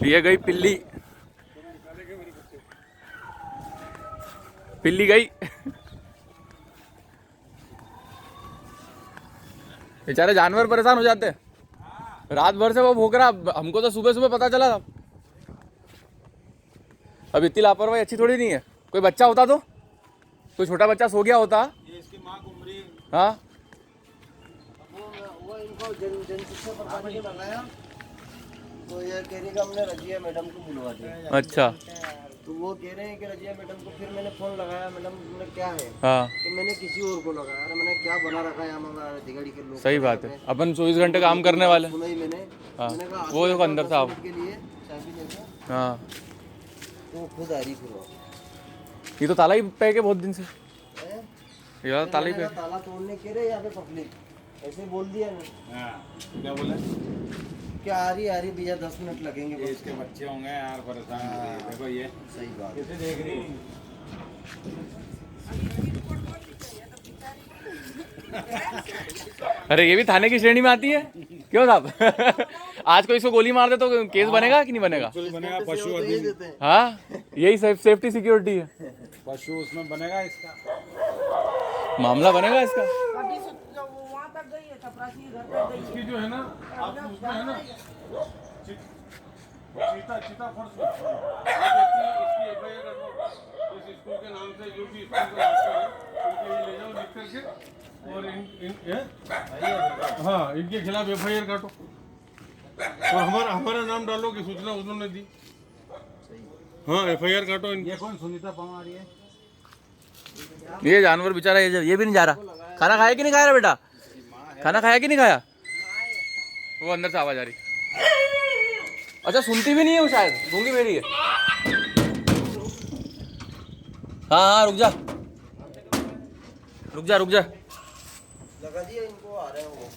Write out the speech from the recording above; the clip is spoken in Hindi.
ये गई पिल्ली, पिल्ली गई। बेचारे जानवर परेशान हो जाते हैं, रात भर से वो भौंक रहा। हमको तो सुबह सुबह पता चला था। अब इतनी लापरवाही अच्छी थोड़ी नहीं है। कोई बच्चा होता तो, कोई छोटा बच्चा सो गया होता। ये इसकी माँ घूम रही है। हाँ वो इनको जनशिक्षा प्रधान ने लगाया, तो ये कह रही कि हमने रजिया मैडम को बुलवा दिया। अच्छा। तो वो कह रहे हैं कि रजिया मैडम को, फिर मैंने फोन लगाया, मैडम ने क्या है, हाँ कि मैंने किसी और को लगाया। अरे मैंने क्या बना रखा है हमारा दिगड़ी के लोग। सही बात है, अपन 24 घंटे काम करने वाले। सुना ही मैंने। हाँ मैंने कहा वो देखो अंदर साहब। के लिए चाबी लेके, हाँ तो खुद आ रही फिर वो। ये तो ताला ही पे के बहुत दिन से, हैं? ये ताला ही पे। मैंने कहा ताला तोड़ने के रहे यहाँ पे पब्लिक, ऐसे बोल दिया ना। क्या बोले? क्या आ रही भैया 10 मिनट लगेंगे ये बस। इसके बच्चे होंगे यार, परेशान हो रही है। देखो ये सही बात। कैसे देख रही है। अरे ये भी थाने की श्रेणी में आती है क्यों साहब? आज कोई इसको गोली मार दे तो केस बनेगा कि नहीं बनेगा? बनेगा पशु अधिनियम। हाँ यही सेफ्टी सिक्योरिटी है, पशु उसमें बनेगा, इसका मामला बनेगा इसका। इसकी जो है ना, आप उसमें है ना चीता फोर्स इसकी एफआईआर कर दो इस स्कूल के नाम से, जो भी स्कूल का रास्ता है उनके लिए ले जाओ लिख करके, और हाँ इनके खिलाफ एफआईआर काटो और हमारा नाम डालो कि सूचना उन्होंने दी। हाँ एफआईआर काटो। ये कौन सुनीता पवार है? ये जानवर बेचारा ये भी नहीं जा रहा। खाना खाया कि नहीं खाया बेटा? खाना खाया कि नहीं खाया? वो अंदर से आवाज आ रही। अच्छा सुनती भी नहीं है वो, शायद गूंगी मेरी है। हाँ हाँ रुक जा रुक जा रुक जा। लगा दिया इनको, आ रहे हैं वो।